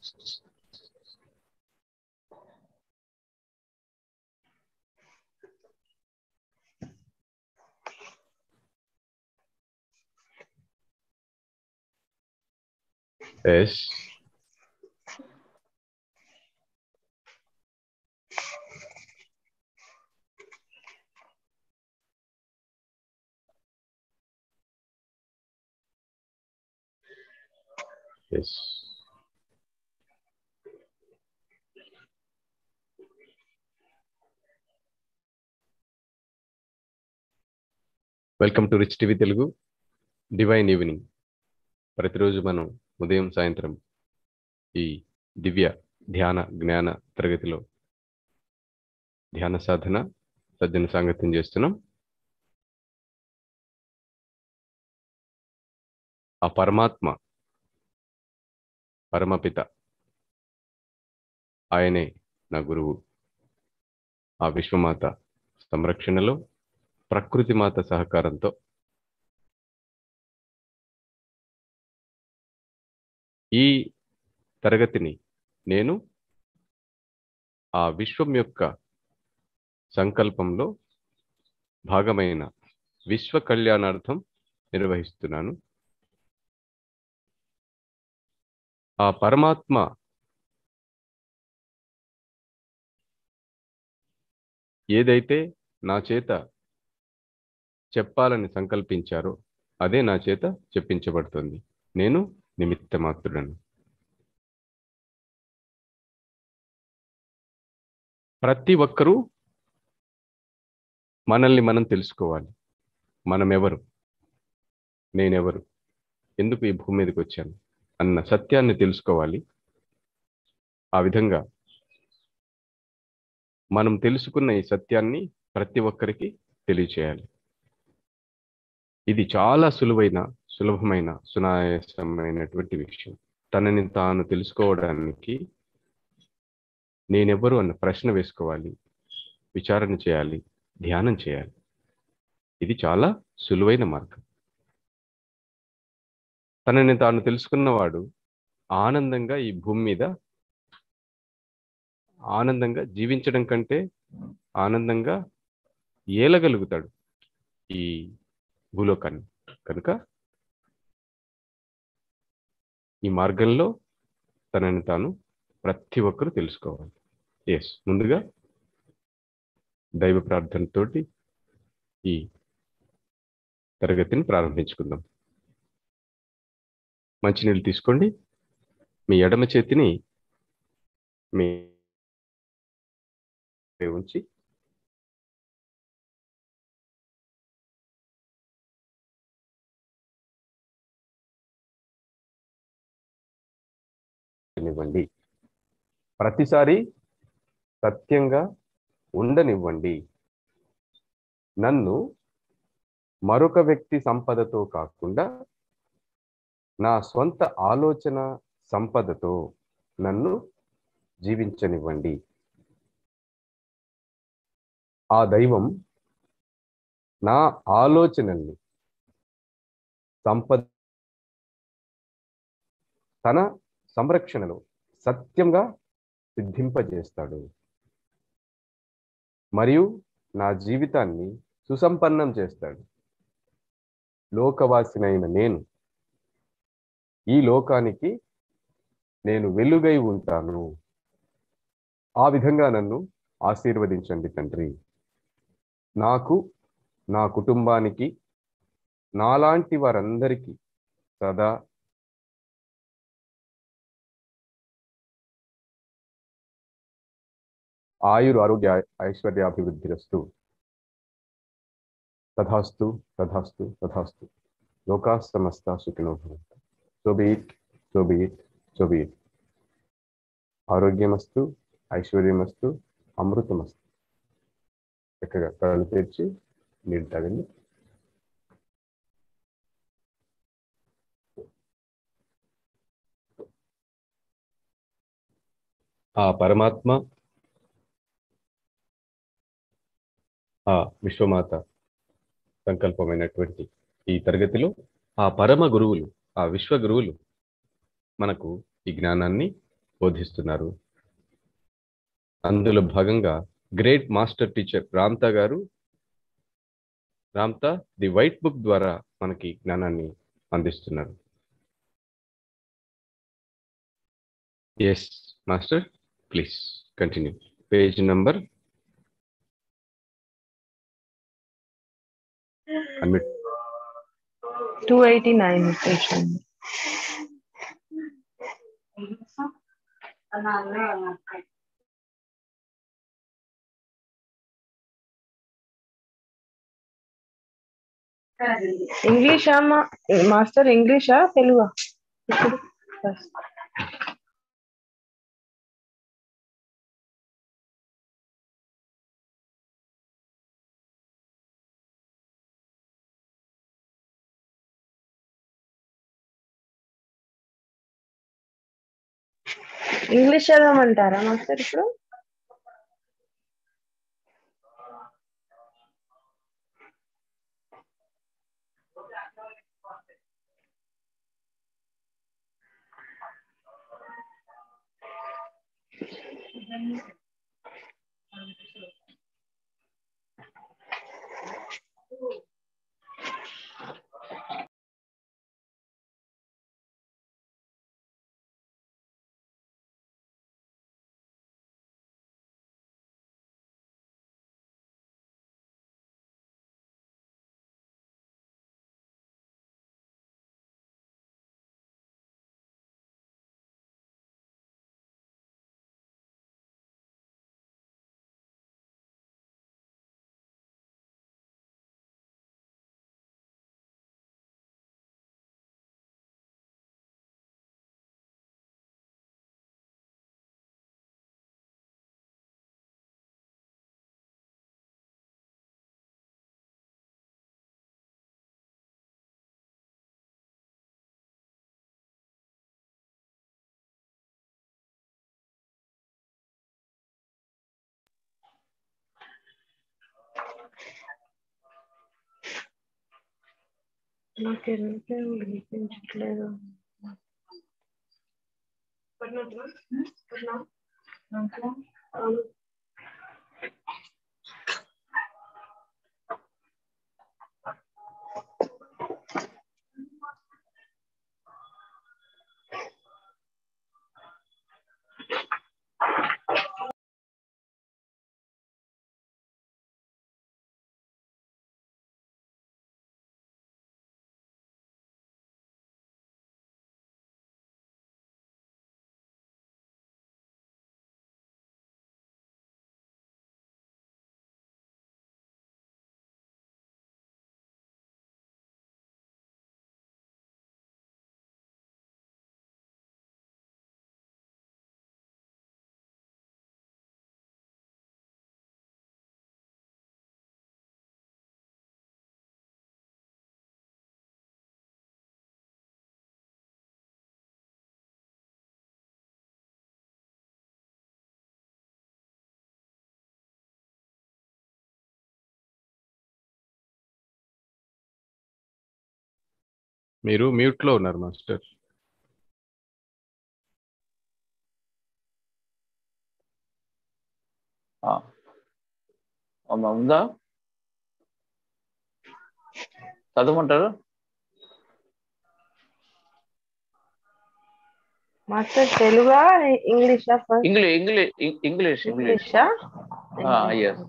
Yes. Yes. Welcome to rich TV Telugu divine evening. ప్రతిరోజు మనం ఉదయం సాయంత్రం ఈ దివ్య ధ్యాన జ్ఞాన తరగతిలో ధ్యాన సాధన సజ్జన సాంగత్యం చేస్తున్నాం. ఆ పరమాత్మ పరమపిత ఆయనే నా గురువు. ఆ విశ్వమాత సంరక్షణలో ప్రకృతి మాత సహకారంతో ఈ తరగతిని నేను ఆ విశ్వం యొక్క సంకల్పంలో భాగమైన విశ్వ కళ్యాణార్థం నిర్వహిస్తున్నాను. ఆ పరమాత్మ ఏదైతే నా చేత చెప్పాలని సంకల్పించారో అదే నా చేత చెప్పించబడుతుంది. నేను నిమిత్త మాత్రుడను. ప్రతి ఒక్కరూ మనల్ని మనం తెలుసుకోవాలి. మనం ఎవరు, నేనెవరు, ఎందుకు ఈ భూమి మీదకి వచ్చాను అన్న సత్యాన్ని తెలుసుకోవాలి. ఆ విధంగా మనం తెలుసుకున్న ఈ సత్యాన్ని ప్రతి ఒక్కరికి తెలియచేయాలి. ఇది చాలా సులభమైన సునాయాసమైనటువంటి విషయం. తనని తాను తెలుసుకోవడానికి నేనెవరు అన్న ప్రశ్న వేసుకోవాలి, విచారణ చేయాలి, ధ్యానం చేయాలి. ఇది చాలా సులువైన మార్గం. తనని తాను తెలుసుకున్నవాడు ఆనందంగా ఈ భూమి మీద ఆనందంగా జీవించడం కంటే ఆనందంగా ఏలగలుగుతాడు ఈ భూలోకాన్ని. కనుక ఈ మార్గంలో తనని తాను ప్రతి ఒక్కరూ తెలుసుకోవాలి. ముందుగా దైవ ప్రార్థనతోటి ఈ తరగతిని ప్రారంభించుకుందాం. మంచినీళ్ళు తీసుకోండి. మీ ఎడమ చేతిని మీ ఉంచి ఇవ్వండి. ప్రతిసారి సత్యంగా ఉండనివ్వండి. నన్ను మరొక వ్యక్తి సంపదతో కాకుండా నా స్వంత ఆలోచన సంపదతో నన్ను జీవించనివ్వండి. ఆ దైవం నా ఆలోచనల్ని సంపద తన సంరక్షణలో సత్యంగా సిద్ధింపజేస్తాడు మరియు నా జీవితాన్ని సుసంపన్నం చేస్తాడు. లోకవాసినైన నేను ఈ లోకానికి నేను వెలుగై ఉంటాను. ఆ విధంగా నన్ను ఆశీర్వదించండి తండ్రి. నాకు, నా కుటుంబానికి, నాలాంటి వారందరికీ సదా ఆయుర్ ఆరోగ్య ఐశ్వర్యాభివృద్ధిరస్తు. తథాస్తు తథాస్తు తథాస్తు. లోకా సమస్త సుఖినో భవంతు. So be it, so be it, so be it. ఆరోగ్యమస్తు, ఐశ్వర్యమస్తు, అమృతమస్తు. చక్కగా కళ్ళు తెరిచి నీళ్ళు తాగండి. ఆ పరమాత్మ, ఆ విశ్వమాత సంకల్పమైనటువంటి ఈ తరగతిలో ఆ పరమ గురువులు, ఆ విశ్వ గురువులు మనకు ఈ జ్ఞానాన్ని బోధిస్తున్నారు. అందులో భాగంగా గ్రేట్ మాస్టర్ టీచర్ రామ్తా గారు రామ్తా ది వైట్ బుక్ ద్వారా మనకి జ్ఞానాన్ని అందిస్తున్నారు. Yes master, please continue. Page number అన్మిట్ 289 page number. English master English Telugu. English చదవమంటారా మాస్టర్ ఇప్పుడు? నాకెందుకు వినిపించట్లేదు. మీరు మ్యూట్ లో ఉన్నారు మాస్టర్. ఉందా? చదవమంటారు? మాస్టర్ తెలుగా ఇంగ్లీషా? ఇంగ్లీష్. ఇంగ్లీషా? Yes.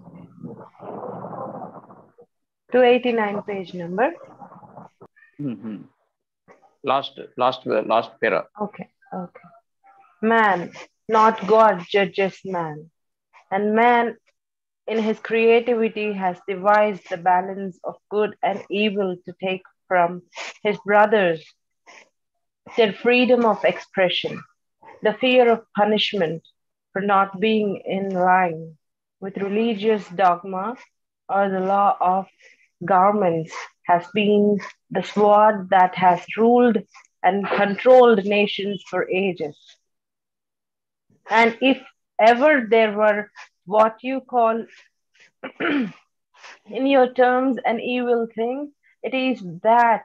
289 page number. Last para. Okay. Man, not God, judges man. And man in his creativity has devised the balance of good and evil to take from his brothers their freedom of expression, the fear of punishment for not being in line with religious dogma, or the law of garments has been the sword that has ruled and controlled nations for ages. And if ever there were what you call in your terms an evil thing, it is that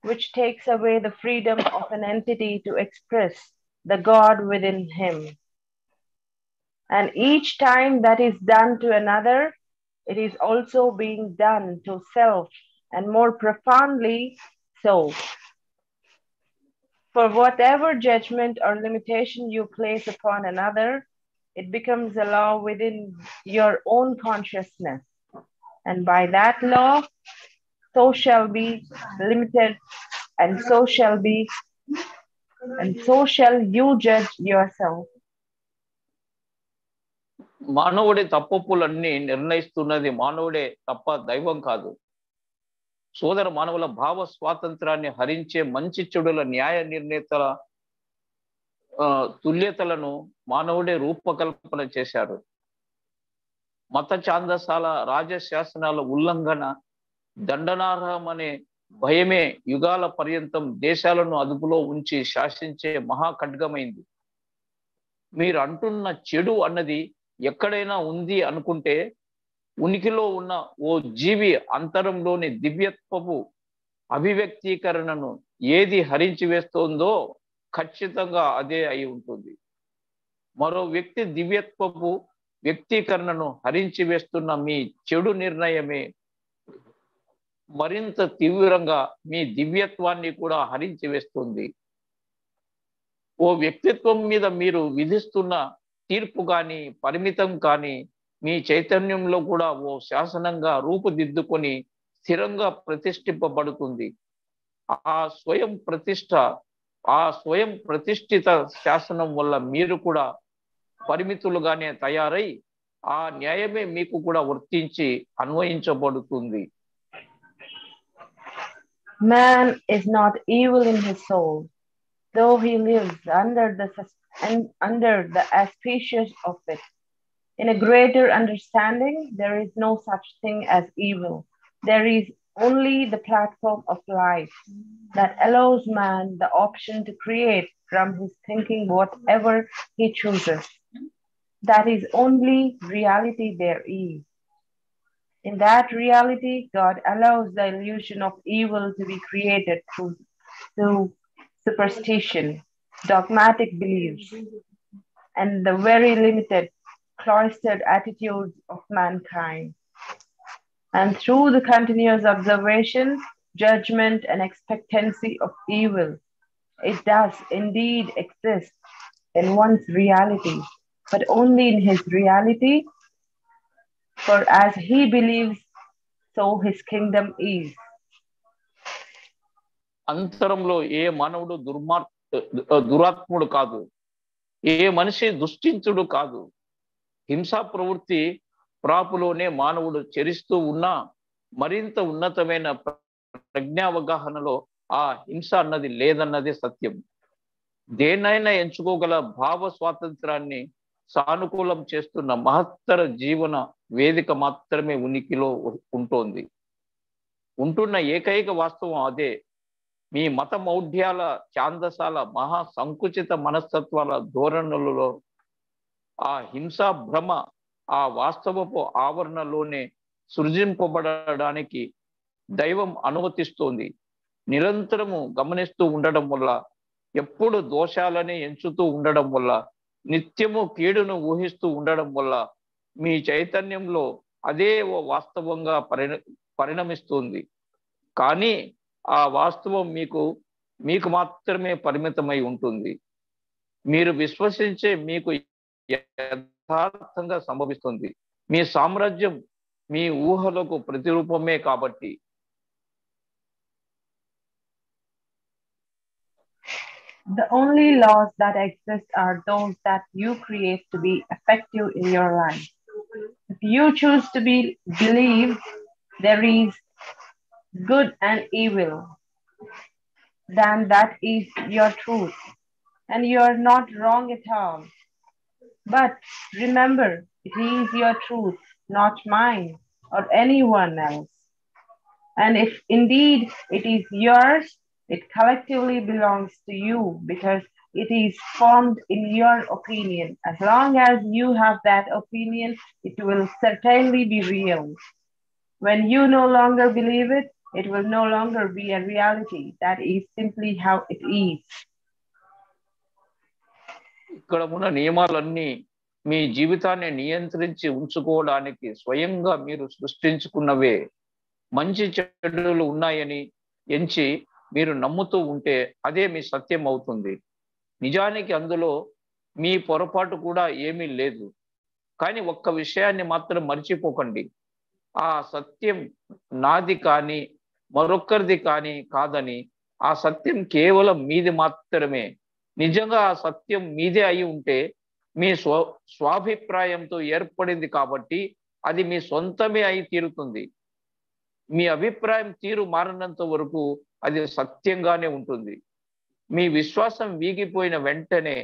which takes away the freedom of an entity to express the God within him. And each time that is done to another, it is also being done to self, and more profoundly so. For whatever judgment or limitation you place upon another, it becomes a law within your own consciousness. And by that law, so shall be limited, and so shall you judge yourself. మానవుడి తప్పొప్పులన్నీ నిర్ణయిస్తున్నది మానవుడే తప్ప దైవం కాదు. సోదర మానవుల భావ స్వాతంత్రాన్ని హరించే మంచి చెడుల న్యాయ నిర్ణేతల తుల్యతలను మానవుడే రూపకల్పన చేశారు. మత ఛాందసాల రాజశాసనాల ఉల్లంఘన దండనార్హమనే భయమే యుగాల పర్యంతం దేశాలను అదుపులో ఉంచి శాసించే మహాఖడ్గమైంది. మీరు అంటున్న చెడు అన్నది ఎక్కడైనా ఉంది అనుకుంటే ఉనికిలో ఉన్న ఓ జీవి అంతరంలోని దివ్యత్వపు అభివ్యక్తీకరణను ఏది హరించి వేస్తోందో ఖచ్చితంగా అదే అయి ఉంటుంది. మరో వ్యక్తి దివ్యత్వపు వ్యక్తీకరణను హరించి వేస్తున్న మీ చెడు నిర్ణయమే మరింత తీవ్రంగా మీ దివ్యత్వాన్ని కూడా హరించి వేస్తుంది. ఓ వ్యక్తిత్వం మీద మీరు విధిస్తున్న తీర్పు కానీ పరిమితం కానీ మీ చైతన్యంలో కూడా ఓ శాసనంగా రూపుదిద్దుకొని స్థిరంగా ప్రతిష్ఠింపబడుతుంది. ఆ స్వయం ప్రతిష్ఠిత శాసనం వల్ల మీరు కూడా పరిమితులుగానే తయారై ఆ న్యాయమే మీకు కూడా వర్తించి అన్వయించబడుతుంది. Man is not evil in his soul, though he lives under the auspices of it. In a greater understanding, there is no such thing as evil. There is only the platform of life that allows man the option to create from his thinking whatever he chooses. That is only reality there is. In that reality, God allows the illusion of evil to be created through superstition, dogmatic beliefs, and the very limited cloistered attitudes of mankind. And through the continuous observation, judgment, and expectancy of evil, it does indeed exist in one's reality, but only in his reality, for as he believes, so his kingdom is. అంతరంలో ఏ మానవుడు దురాత్ముడు కాదు, ఏ మనిషి దుష్టించుడు కాదు. హింసా ప్రవృత్తి ప్రాపులోనే మానవుడు చరిస్తూ ఉన్నా మరింత ఉన్నతమైన ప్రజ్ఞావగాహనలో ఆ హింస అన్నది లేదన్నది సత్యం. దేన్నైనా ఎంచుకోగల భావ స్వాతంత్రాన్ని సానుకూలం చేస్తున్న మహత్తర జీవన వేదిక మాత్రమే ఉనికిలో ఉంటున్న ఏకైక వాస్తవం అదే. మీ మత మౌఢ్యాల ఛాందసాల మహా సంకుచిత మనస్తత్వాల ధోరణులలో ఆ హింసా భ్రమ ఆ వాస్తవపు ఆవరణలోనే సృజింపబడడానికి దైవం అనుమతిస్తోంది. నిరంతరము గమనిస్తూ ఉండడం వల్ల, ఎప్పుడు దోషాలని ఎంచుతూ ఉండడం వల్ల, నిత్యము కీడును ఊహిస్తూ ఉండడం వల్ల మీ చైతన్యంలో అదే ఓ వాస్తవంగా పరిణమిస్తుంది. కానీ ఆ వాస్తవం మీకు మాత్రమే పరిమితమై ఉంటుంది. మీరు విశ్వసించే మీకు యథార్థంగా సంభవిస్తుంది. మీ సామ్రాజ్యం మీ ఊహలకు ప్రతిరూపమే కాబట్టి. The only laws that exist are those that you create to be effective in your life. If you choose to believe there is good and evil, then that is your truth, and you are not wrong at all. But remember, it is your truth, not mine or anyone else. And if indeed it is yours, it collectively belongs to you because it is formed in your opinion. As long as you have that opinion, it will certainly be real. When you no longer believe it, it will no longer be a reality. That is simply how it is. ఇక్కడ ఉన్న నియమాలన్నీ మీ జీవితాన్ని నియంత్రించి ఉంచుకోవడానికి స్వయంగా మీరు సృష్టించుకున్నవే. మంచి చెడులు ఉన్నాయని ఎంచి మీరు నమ్ముతూ ఉంటే అదే మీ సత్యం అవుతుంది. నిజానికి అందులో మీ పొరపాటు కూడా ఏమీ లేదు. కానీ ఒక్క విషయాన్ని మాత్రం మర్చిపోకండి, ఆ సత్యం నాది కానీ మరొక్కరిది కానీ కాదని. ఆ సత్యం కేవలం మీది మాత్రమే. నిజంగా ఆ సత్యం మీదే అయి ఉంటే మీ స్వాభిప్రాయంతో ఏర్పడింది కాబట్టి అది మీ సొంతమే అయి తీరుతుంది. మీ అభిప్రాయం తీరు మారినంత వరకు అది సత్యంగానే ఉంటుంది. మీ విశ్వాసం వీగిపోయిన వెంటనే,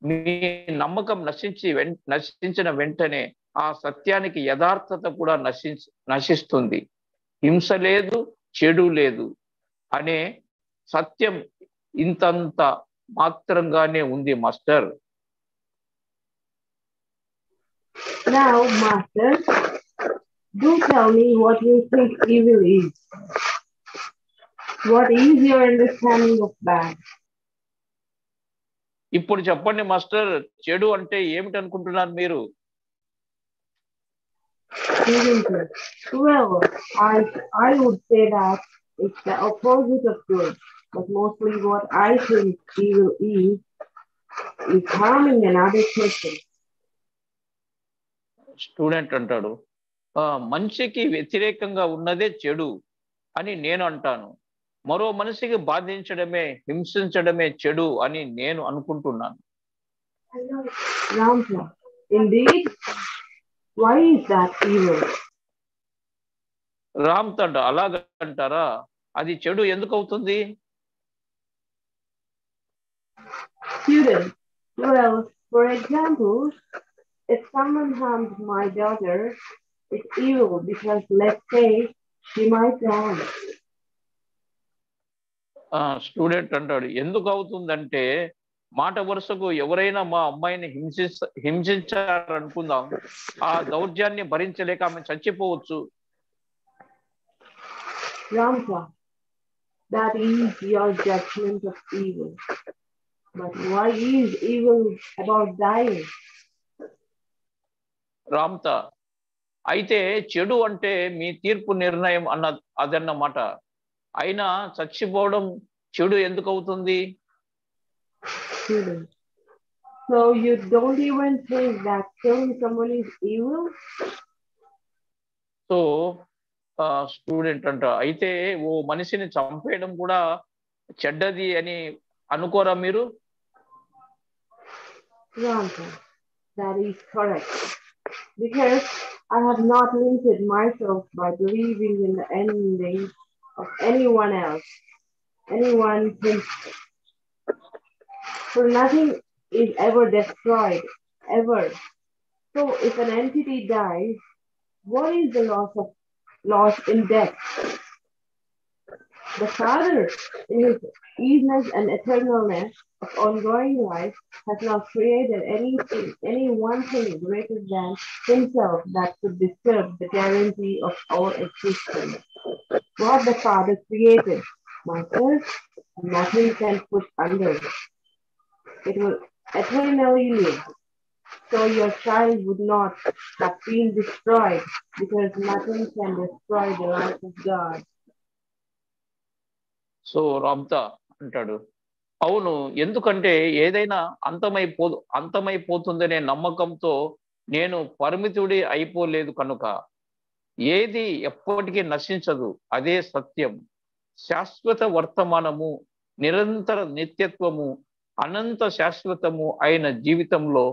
మీ నమ్మకం నశించిన వెంటనే ఆ సత్యానికి యథార్థత కూడా నశిస్తుంది. హింస లేదు, చెడు లేదు అనే సత్యం ఇంతంత మాత్రంగానే ఉంది master. Now, Master, do tell me what you think evil is. What is your understanding of bad? ఇప్పుడు చెప్పండి మాస్టర్, చెడు అంటే ఏమిటి అనుకుంటున్నారు మీరు? Well, I would say that it's the opposite of good. But mostly what I think evil is harming another person. Student అంటాడు, మనిషికి వ్యతిరేకంగా ఉన్నదే చెడు అని నేను అంటాను. మరో మనిషికి బాధించడమే, హింసించడమే చెడు అని నేను అనుకుంటున్నాను. RAMTHA, indeed, why is that evil? రామ్థ అలాగంటారా? అది చెడు ఎందుకు అవుతుంది? Student, well, for example, if someone harms my daughter, it's evil because, let's say, she might die. Student అంటాడు, ఎందుకు అవుతుందంటే మాట వరుసకు ఎవరైనా మా అమ్మాయిని హింసించారనుకుందాం, ఆ దౌర్జన్యాన్ని భరించలేక ఆమె చచ్చిపోవచ్చు. RAMTHA, that is your judgment of evil. But why is evil about dying? రామ్థ, అయితే చెడు అంటే మీ తీర్పు నిర్ణయం అదన్నమాట. అయినా చచ్చిపోవడం చెడు ఎందుకు అవుతుంది? So you don't even think that killing someone is evil? So student అంట, అయితే ఓ మనిషిని చంపేయడం కూడా చెడ్డది అని అనుకోరా మీరు? RAMTHA, that is correct. Because I have not limited myself by believing in the ending of anyone else, for nothing is ever destroyed, ever. So if an entity dies, what is the loss in death? The Father, in His easiness and eternalness of ongoing life, has not created any one thing greater than Himself that could disturb the guarantee of our existence. What the Father created, Master, nothing can put under. It will eternally live. So your child would not have been destroyed, because nothing can destroy the life of God. So Ramtha అంటాడు, అవును, ఎందుకంటే ఏదైనా అంతమైపోతుందనే నమ్మకంతో నేను పరిమితుడి అయిపోలేదు కనుక. ఏది ఎప్పటికీ నశించదు, అదే సత్యం. శాశ్వత వర్తమానము, నిరంతర నిత్యత్వము, అనంత శాశ్వతము అయిన జీవితంలో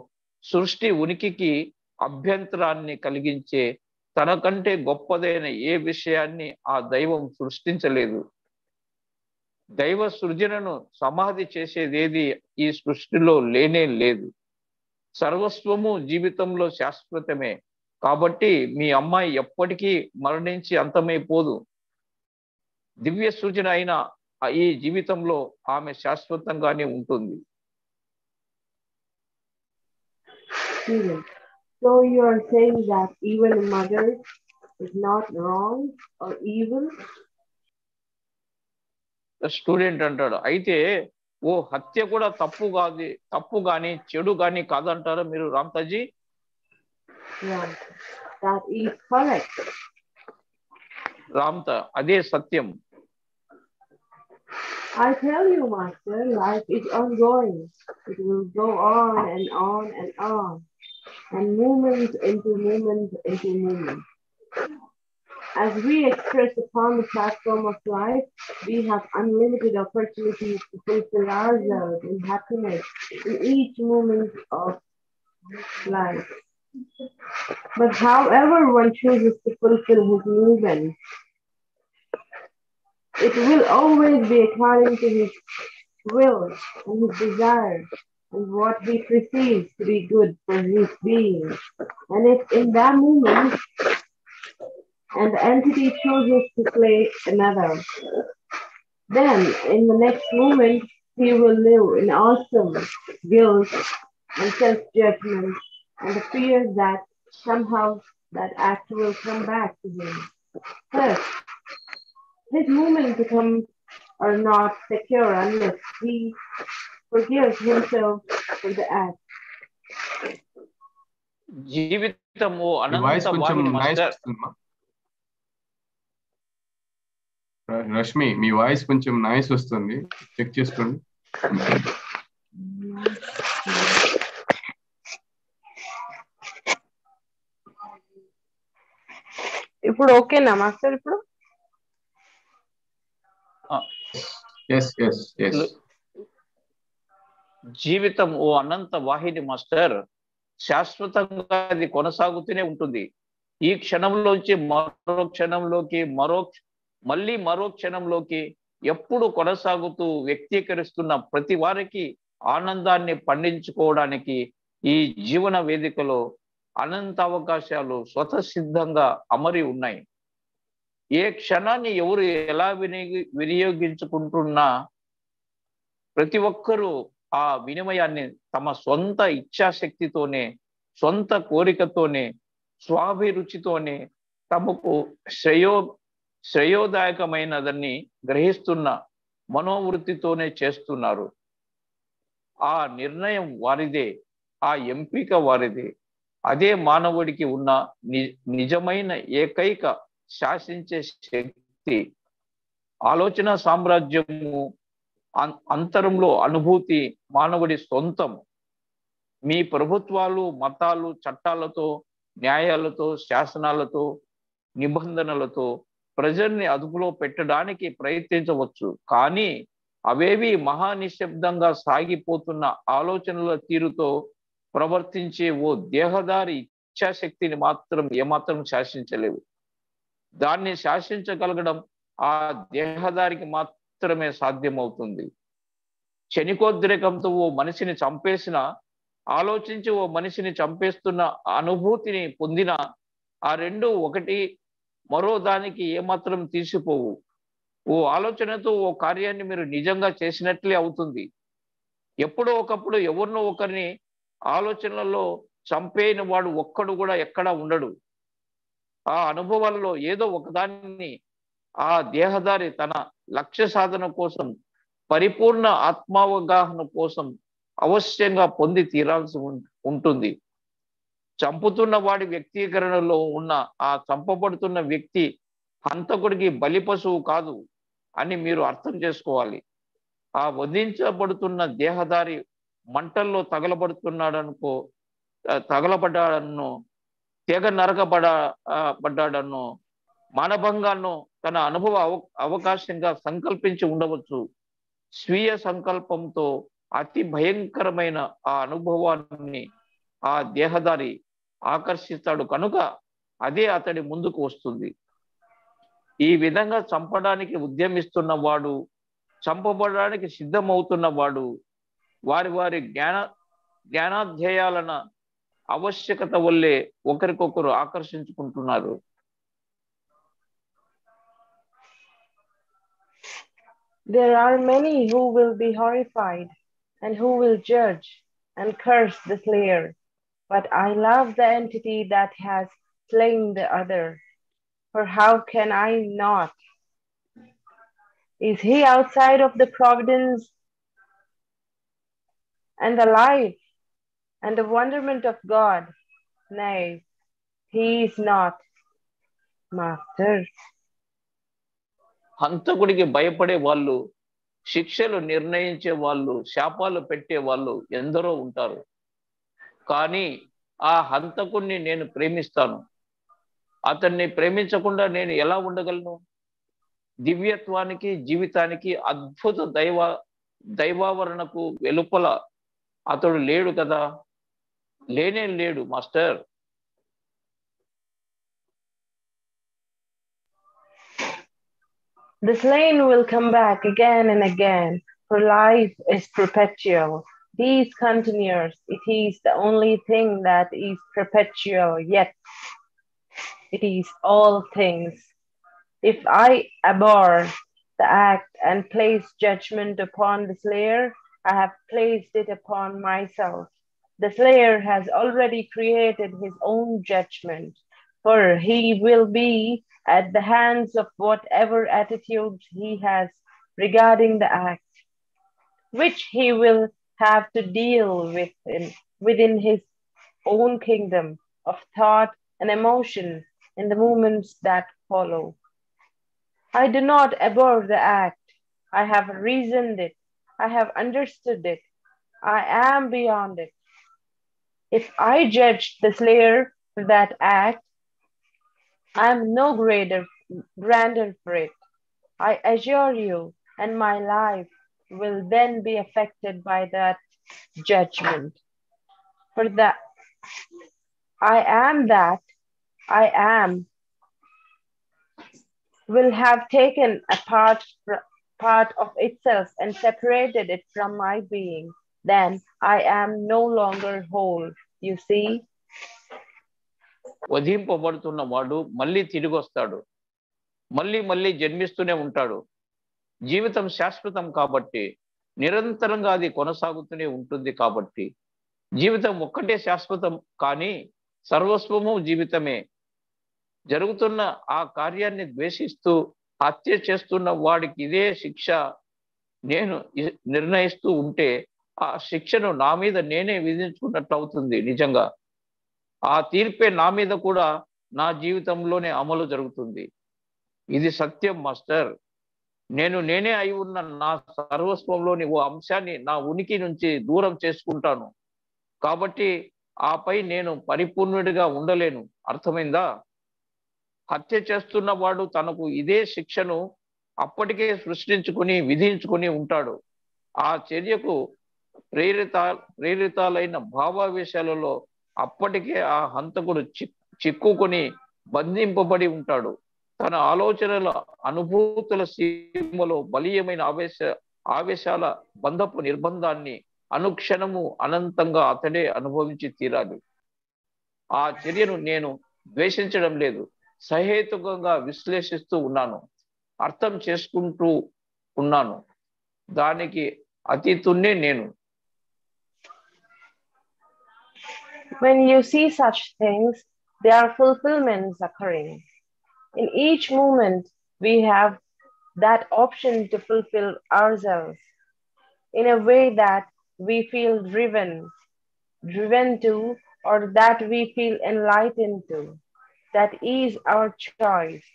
సృష్టి ఉనికికి అభ్యంతరాన్ని కలిగించే తనకంటే గొప్పదైన ఏ విషయాన్ని ఆ దైవం సృష్టించలేదు. దైవ సృజనను సమాధి చేసేదేది ఈ సృష్టిలో లేనే లేదు. సర్వస్వము జీవితంలో శాశ్వతమే. కాబట్టి మీ అమ్మాయి ఎప్పటికీ మరణించి అంతమైపోదు. దివ్య సృజన అయిన ఈ జీవితంలో ఆమె శాశ్వతంగానే ఉంటుంది. So you are saying that even mother is not wrong or evil? Student అంటాడు, అయితే ఓ హత్య కూడా తప్పు గాని చెడు గాని కాదంటారా మీరు రామ్తాజీ? Yeah, that is correct. రామ్త, అదే సత్యం. I tell you, Master, life is ongoing. It will go on and on and on, and moment into moment into moment. As we express upon the platform of life, we have unlimited opportunities to fulfill ourselves in happiness in each moment of life. But however one chooses to fulfill his movement, it will always be according to his will and his desire and what he perceives to be good for his being. And if in that moment and the entity chooses to play another, then in the next moment he will live in awesome guilt and self-judgment and the fear that somehow that act will come back to him. Thus, his movement becomes are not secure unless he forgives himself for the act. జీవితము మీ voice అనంత కొంచెం వాహిని noise master. వస్తుందమ్మా. రష్మి, మీ voice కొంచెం noise వస్తుంది, check చేసుకోండి. ఇప్పుడు ఓకేనా master? ఇప్పుడు జీవితం ఓ అనంత వాహిని మాస్టర్, శాశ్వతంగా అది కొనసాగుతూనే ఉంటుంది. ఈ క్షణంలోంచి మరో క్షణంలోకి, మళ్ళీ మరో క్షణంలోకి ఎప్పుడు కొనసాగుతూ వ్యక్తీకరిస్తున్న ప్రతి వారికి ఆనందాన్ని పండించుకోవడానికి ఈ జీవన వేదికలో అనంత అవకాశాలు స్వతసిద్ధంగా అమరి ఉన్నాయి. ఏ క్షణాన్ని ఎవరు ఎలా వినియోగించుకుంటున్నా ప్రతి ఒక్కరూ ఆ వినిమయాన్ని తమ సొంత ఇచ్ఛాశక్తితోనే, సొంత కోరికతోనే, స్వాభిరుచితోనే, తమకు శ్రేయోదాయకమైనదని గ్రహిస్తున్న మనోవృత్తితోనే చేస్తున్నారు. ఆ నిర్ణయం వారిదే, ఆ ఎంపిక వారిదే. అదే మానవుడికి ఉన్న నిజమైన ఏకైక శాసించే శక్తి. ఆలోచన సామ్రాజ్యము అంతరంలో అనుభూతి మానవుడి సొంతం. మీ ప్రభుత్వాలు, మతాలు, చట్టాలతో, న్యాయాలతో, శాసనాలతో, నిబంధనలతో ప్రజల్ని అదుపులో పెట్టడానికి ప్రయత్నించవచ్చు. కానీ అవేవి మహానిశ్శబ్దంగా సాగిపోతున్న ఆలోచనల తీరుతో ప్రవర్తించే ఓ దేహదారి ఇచ్ఛాశక్తిని మాత్రం ఏమాత్రం శాసించలేవు. దాన్ని శాసించగలగడం ఆ దేహదారికి మాత్రమే సాధ్యమవుతుంది. క్షణికోద్రేకంతో ఓ మనిషిని చంపేసిన, ఆలోచించి ఓ మనిషిని చంపేస్తున్న అనుభూతిని పొందిన ఆ రెండు ఒకటి, మరో దానికి ఏమాత్రం తీసిపోవు. ఓ ఆలోచనతో ఓ కార్యాన్ని మీరు నిజంగా చేసినట్లే అవుతుంది. ఎప్పుడో ఒకప్పుడు ఎవరినో ఒకరిని ఆలోచనలలో చంపేన వాడు ఒక్కడు కూడా ఎక్కడా ఉండడు. ఆ అనుభవాలలో ఏదో ఒకదాన్ని ఆ దేహదారి తన లక్ష్య సాధన కోసం, పరిపూర్ణ ఆత్మావగాహన కోసం అవశ్యంగా పొంది తీరాల్సి ఉంటుంది. చంపుతున్న వాడి వ్యక్తీకరణలో ఉన్న ఆ చంపబడుతున్న వ్యక్తి హంతకుడికి బలి పశువు కాదు అని మీరు అర్థం చేసుకోవాలి. ఆ వధించబడుతున్న దేహదారి మంటల్లో తగలబడ్డాడన్నో, తెగ పడ్డాడన్నో, మానభంగాన్నో తన అనుభవ అవకాశంగా సంకల్పించి ఉండవచ్చు. స్వీయ సంకల్పంతో అతి భయంకరమైన ఆ అనుభవాన్ని ఆ దేహదారి ఆకర్షిస్తాడు కనుక అదే అతడి ముందుకు వస్తుంది. ఈ విధంగా చంపడానికి ఉద్యమిస్తున్నవాడు, చంపబడడానికి సిద్ధమవుతున్నవాడు వారి వారి జ్ఞానాధ్యాయాలన ఆవశ్యకత వల్లే ఒకరికొకరు ఆకర్షించుకుంటున్నారు. There are many who will be horrified and who will judge and curse the slayer, but I love the entity that has slain the other, for how can I not? Is he outside of the providence and the life and the wonderment of God. Nay, he is not, Master. హంతకుడికి భయపడే వాళ్ళు, శిక్షలు నిర్ణయించే వాళ్ళు, శాపాలు పెట్టే వాళ్ళు ఎందరో ఉంటారు. కానీ ఆ హంతకుణ్ణి నేను ప్రేమిస్తాను. అతన్ని ప్రేమించకుండా నేను ఎలా ఉండగలను? దివ్యత్వానికి, జీవితానికి, అద్భుత దైవావరణకు వెలుపల అతడు లేడు కదా. లేనే లేడు master. The slain will come back again and again, for life is perpetual. He is continuous. It is the only thing that is perpetual, yet it is all things. If I abhor the act and place judgment upon the slayer, I have placed it upon myself. The slayer has already created his own judgment, for he will be at the hands of whatever attitude he has regarding the act, which he will have to deal with within his own kingdom of thought and emotion in the moments that follow. I do not abhor the act. I have reasoned it. I have understood it. I am beyond it. If I judge the slayer for that act, I am no grander for it. I assure you, and my life will then be affected by that judgment. For that I am that I am will have taken a part of itself and separated it from my being, then I am no longer whole. You see? వధింపబడుతున్న వాడు మళ్ళీ తిరిగి వస్తాడు. మళ్ళీ మళ్ళీ జన్మిస్తూనే ఉంటాడు. జీవితం శాశ్వతం కాబట్టి, నిరంతరంగా అది కొనసాగుతూనే ఉంటుంది కాబట్టి. జీవితం ఒక్కటే శాశ్వతం, కానీ సర్వస్వము జీవితమే. జరుగుతున్న ఆ కార్యాన్ని ద్వేషిస్తూ హత్య చేస్తున్న వాడికి ఇదే శిక్ష నేను నిర్ణయిస్తూ ఉంటే, ఆ శిక్షను నా మీద నేనే విధించుకున్నట్లు అవుతుంది. నిజంగా ఆ తీర్పే నా మీద కూడా నా జీవితంలోనే అమలు జరుగుతుంది. ఇది సత్యం మాస్టర్. నేనే అయి ఉన్న నా సర్వస్వంలోని ఓ అంశాన్ని నా ఉనికి నుంచి దూరం చేసుకుంటాను. కాబట్టి ఆపై నేను పరిపూర్ణుడిగా ఉండలేను. అర్థమైందా? హత్య చేస్తున్న వాడు తనకు ఇదే శిక్షను అప్పటికే సృష్టించుకుని విధించుకుని ఉంటాడు. ఆ చర్యకు ప్రేరితాలైన భావావేశాలలో అప్పటికే ఆ హంతకుడు చిక్కుకొని బంధింపబడి ఉంటాడు. తన ఆలోచనల అనుభూతుల సీమలో బలీయమైన ఆవేశాల బంధపు నిర్బంధాన్ని అనుక్షణము అనంతంగా అతడే అనుభవించి తీరాలి. ఆ చర్యను నేను ద్వేషించడం లేదు, సహేతుకంగా విశ్లేషిస్తూ ఉన్నాను, అర్థం చేసుకుంటూ ఉన్నాను. దానికి అతీతున్నే నేను. When you see such things, there are fulfillments occurring. In each moment, we have that option to fulfill ourselves in a way that we feel driven to, or that we feel enlightened to. That is our choice.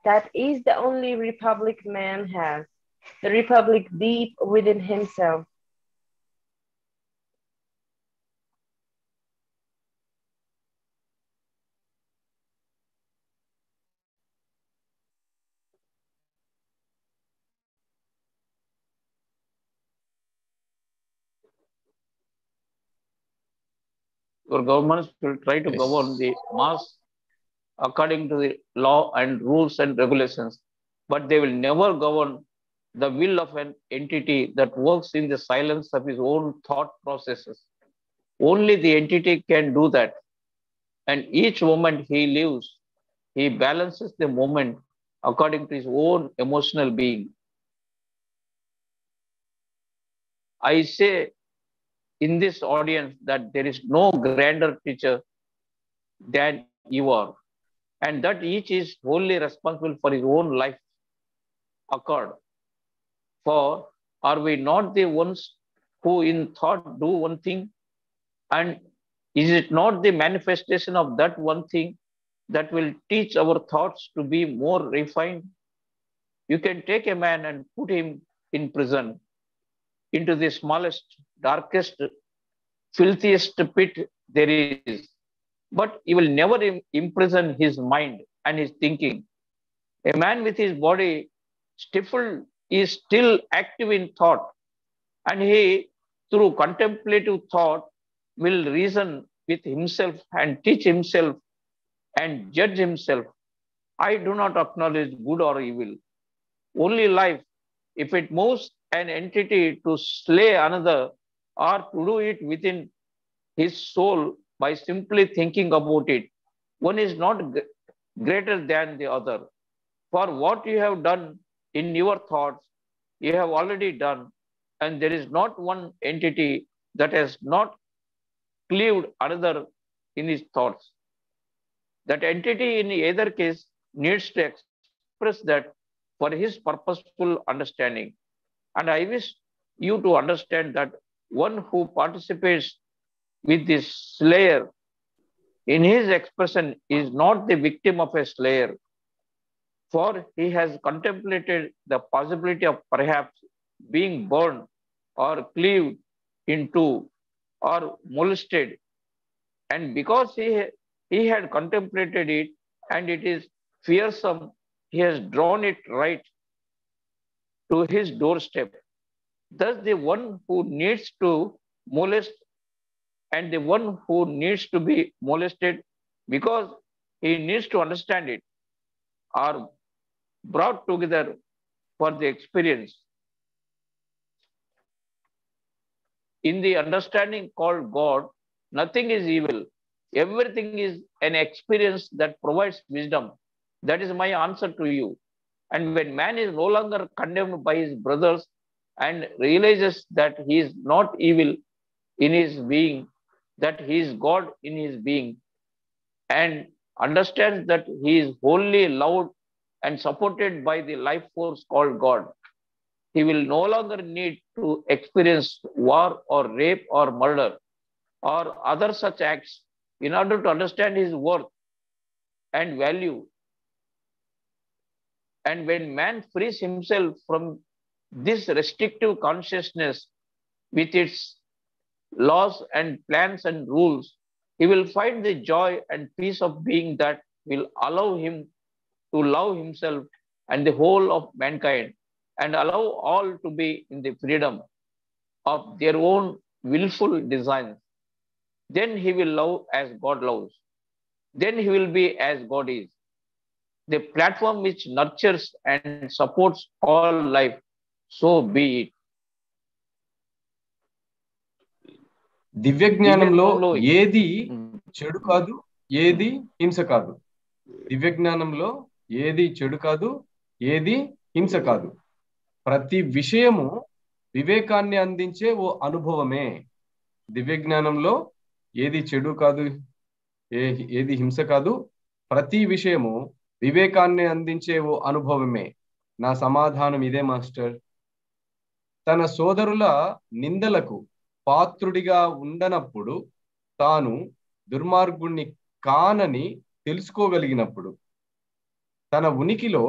That is the only republic man has, the republic deep within himself. Your governments will try to govern the mass according to the law and rules and regulations, but they will never govern the will of an entity that works in the silence of his own thought processes. Only the entity can do that. And each moment he lives, he balances the moment according to his own emotional being. I say in this audience that there is no grander teacher than you are, and that each is wholly responsible for his own life accord. For are we not the ones who in thought do one thing? And is it not the manifestation of that one thing that will teach our thoughts to be more refined? You can take a man and put him in prison, into the smallest, darkest, filthiest pit there is, but he will never imprison his mind and his thinking. A man with his body stifled is still active in thought, and he, through contemplative thought, will reason with himself and teach himself and judge himself. I do not acknowledge good or evil, only life. If it moves an entity to slay another or to do it within his soul by simply thinking about it, one is not greater than the other. For what you have done in your thoughts, you have already done, and there is not one entity that has not cleaved another in his thoughts. That entity in either case needs to express that for his purposeful understanding. And I wish you to understand that one who participates with this slayer in his expression is not the victim of a slayer, for he has contemplated the possibility of perhaps being burned or cleaved into or molested. And because he had contemplated it and it is fearsome, he has drawn it right to his doorstep. Thus, the one who needs to molest and the one who needs to be molested because he needs to understand it are brought together for the experience. In the understanding called God, nothing is evil. Everything is an experience that provides wisdom. That is my answer to you. And when man is no longer condemned by his brothers and realizes that he is not evil in his being, that he is God in his being, and understands that he is wholly loved and supported by the life force called God, he will no longer need to experience war or rape or murder or other such acts in order to understand his worth and value. And when man frees himself from this restrictive consciousness with its laws and plans and rules, he will find the joy and peace of being that will allow him to love himself and the whole of mankind and allow all to be in the freedom of their own willful designs. Then he will love as God loves. Then he will be as God is. The platform which nurtures and supports all life, so be it. దివ్య జ్ఞానంలో ఏది చెడు కాదు, ఏది హింస కాదు. దివ్య జ్ఞానంలో ఏది చెడు కాదు, ఏది హింస కాదు. ప్రతి విషయము వివేకాన్ని అందించే ఓ అనుభవమే. దివ్య జ్ఞానంలో ఏది చెడు కాదు, ఏది హింస కాదు. ప్రతి విషయము వివేకాన్ని అందించే ఓ అనుభవమే. నా సమాధానం ఇదే మాస్టర్. తన సోదరుల నిందలకు పాత్రుడిగా ఉండనప్పుడు, తాను దుర్మార్గుణ్ణి కానని తెలుసుకోగలిగినప్పుడు, తన ఉనికిలో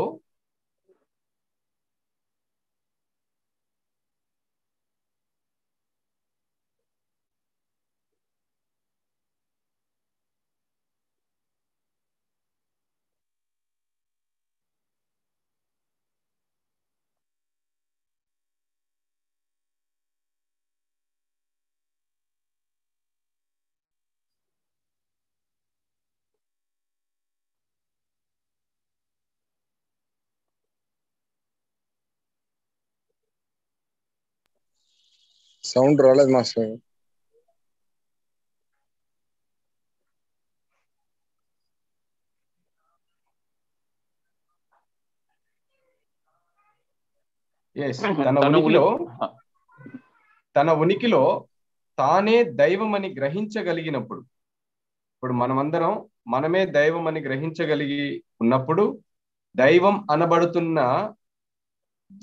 సౌండ్ రాలేదు మాస్టర్. తన ఉనికిలో తానే దైవం అని గ్రహించగలిగినప్పుడు, ఇప్పుడు మనమందరం మనమే దైవం అని గ్రహించగలిగి ఉన్నప్పుడు, దైవం అనబడుతున్న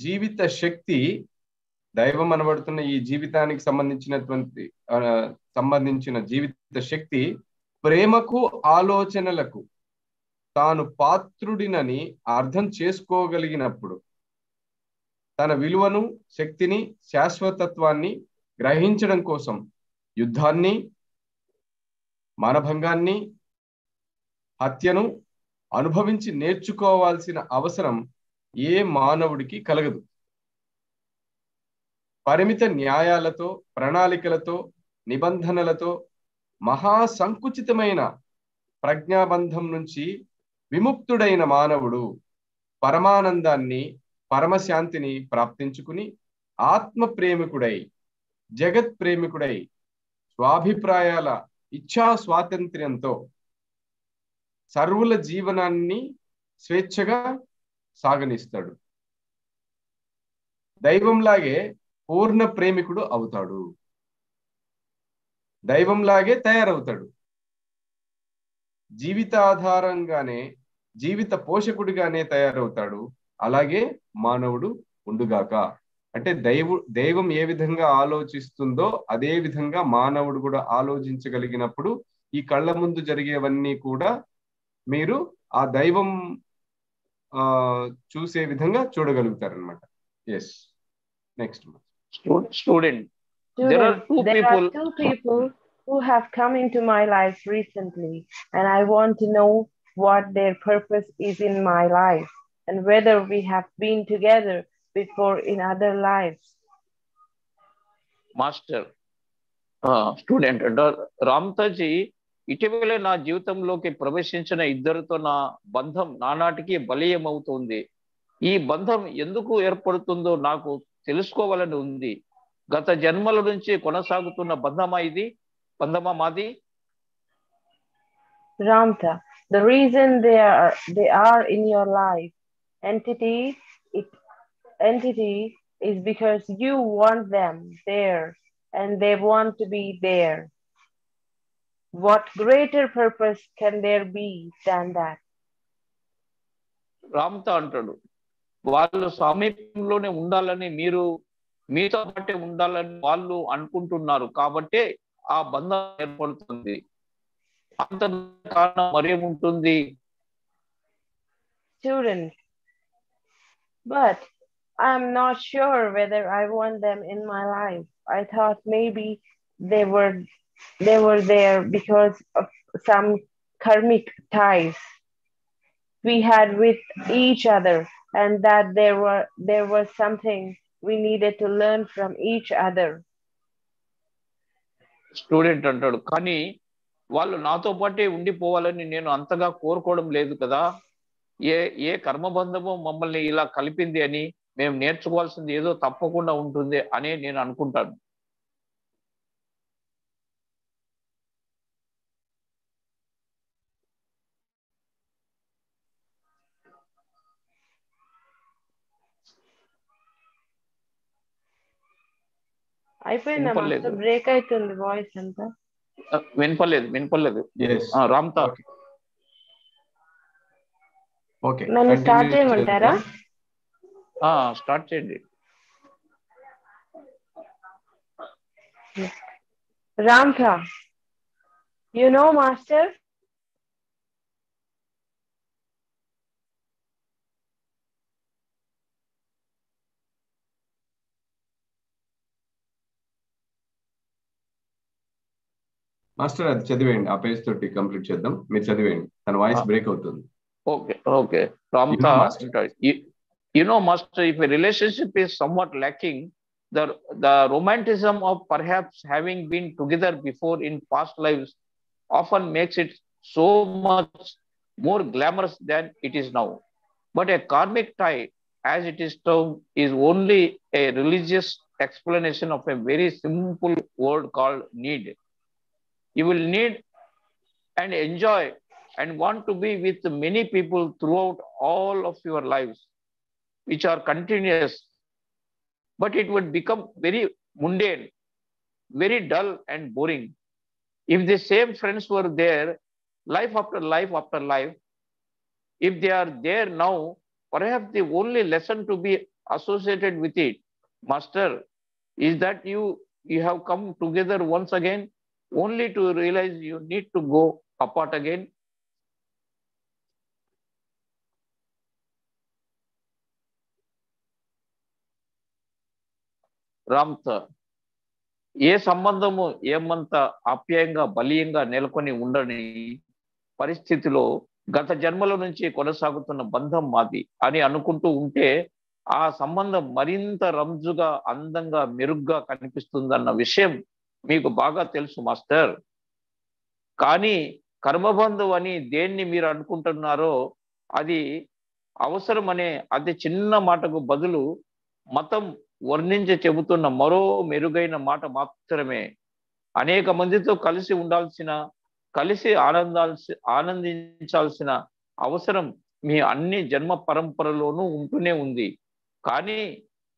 జీవిత శక్తి దైవం అనబడుతున్న ఈ జీవితానికి సంబంధించిన జీవిత శక్తి ప్రేమకు ఆలోచనలకు తాను పాత్రుడినని అర్థం చేసుకోగలిగినప్పుడు తన విలువను శక్తిని శాశ్వతత్వాన్ని గ్రహించడం కోసం యుద్ధాన్ని మానభంగాన్ని హత్యను అనుభవించి నేర్చుకోవాల్సిన అవసరం ఏ మానవుడికి కలగదు. పరిమిత న్యాయాలతో ప్రణాళికలతో నిబంధనలతో మహాసంకుచితమైన ప్రజ్ఞాబంధం నుంచి విముక్తుడైన మానవుడు పరమానందాన్ని పరమశాంతిని ప్రాప్తించుకుని ఆత్మ ప్రేమికుడై జగత్ ప్రేమికుడై స్వాభిప్రాయాల ఇచ్ఛా స్వాతంత్ర్యంతో సర్వుల జీవనాన్ని స్వేచ్ఛగా సాగనిస్తాడు. దైవంలాగే పూర్ణ ప్రేమికుడు అవుతాడు. దైవంలాగే తయారవుతాడు. జీవితాధారంగానే జీవిత పోషకుడిగానే తయారవుతాడు. అలాగే మానవుడు ఉండుగాక. అంటే దైవం ఏ విధంగా ఆలోచిస్తుందో అదే విధంగా మానవుడు కూడా ఆలోచించగలిగినప్పుడు ఈ కళ్ళ ముందు జరిగేవన్నీ కూడా మీరు ఆ దైవం చూసే విధంగా చూడగలుగుతారనమాట. Yes, next student. There are two people who have come into my life recently, and I want to know what their purpose is in my life and whether we have been together before in other lives. Master student రామ్తాజీ, ఇటీవలే నా జీవితంలోకి ప్రవేశించిన ఇద్దరితో నా బంధం నానాటికి బలీయం అవుతుంది. ఈ బంధం ఎందుకు ఏర్పడుతుందో నాకు తెలుసుకోవాలని ఉంది. గత జన్మల నుంచి కొనసాగుతున్న బంధమా మాది? Ramtha, the reason they are in your life entity is because you want them there and they want to be there. What greater purpose can there be than that? Ramtha అంటాడు, వాళ్ళు సమీపంలోనే ఉండాలని మీతో పాటే ఉండాలని వాళ్ళు అనుకుంటున్నారు కాబట్టి ఆ బంధం ఏర్పడుతుంది. అంత కారణం మరేముంటుంది? Student, but I'm not sure whether I want them in my life. I thought maybe they were there because of some karmic ties we had with each other, and that there was something we needed to learn from each other. Student అంటాడు, కానీ వాళ్ళు నాతో పాటే ఉండిపోవాలని నేను అంతగా కోరుకోవడం లేదు కదా. ఏ కర్మబంధము మమ్మల్ని ఇలా కలిపింది అని మేము నేర్చుకోవాల్సింది ఏదో తప్పకుండా ఉంటుంది అని నేను అనుకుంటాను. అయిపోయిందా మాస్టర్? బ్రేక్ అవుతుంది వాయిస్ అంతా. వినపడలేదు. రామ్తా, నన్ను స్టార్ట్ చేయమంటారా? స్టార్ట్ చేయండి. Ramtha, you know master, master అది చదివేయండి, ఆ పేజ్ తోటి కంప్లీట్ చేద్దాం. మీరు చదివేయండి, తన వాయిస్ బ్రేక్ అవుతుంది. Okay Ramtha, you know master, if a relationship is somewhat lacking, the romanticism of perhaps having been together before in past lives often makes it so much more glamorous than it is now. But a karmic tie, as it is termed, is only a religious explanation of a very simple word called need. You will need and enjoy and want to be with many people throughout all of your lives, which are continuous, but it would become very mundane, very dull and boring. If the same friends were there life after life after life, if they are there now, perhaps the only lesson to be associated with it, master, Is that you have come together once again only to realize you need to go apart again? రామ్థ, ఏ సంబంధము ఏమంత ఆప్యాయంగా బలీయంగా నెలకొని ఉండని పరిస్థితిలో గత జన్మల నుంచి కొనసాగుతున్న బంధం మాది అని అనుకుంటూ ఉంటే ఆ సంబంధం మరింత రంజుగా, అందంగా, మెరుగ్గా కనిపిస్తుందన్న విషయం మీకు బాగా తెలుసు మాస్టర్. కానీ కర్మబంధం అని దేన్ని మీరు అనుకుంటున్నారో అది అవసరం అనే అతి చిన్న మాటకు బదులు మతం వర్ణించి చెబుతున్న మరో మెరుగైన మాట మాత్రమే. అనేక మందితో కలిసి ఉండాల్సిన, కలిసి ఆనందించాల్సిన అవసరం మీ అన్ని జన్మ పరంపరలోనూ ఉంటూనే ఉంది. కానీ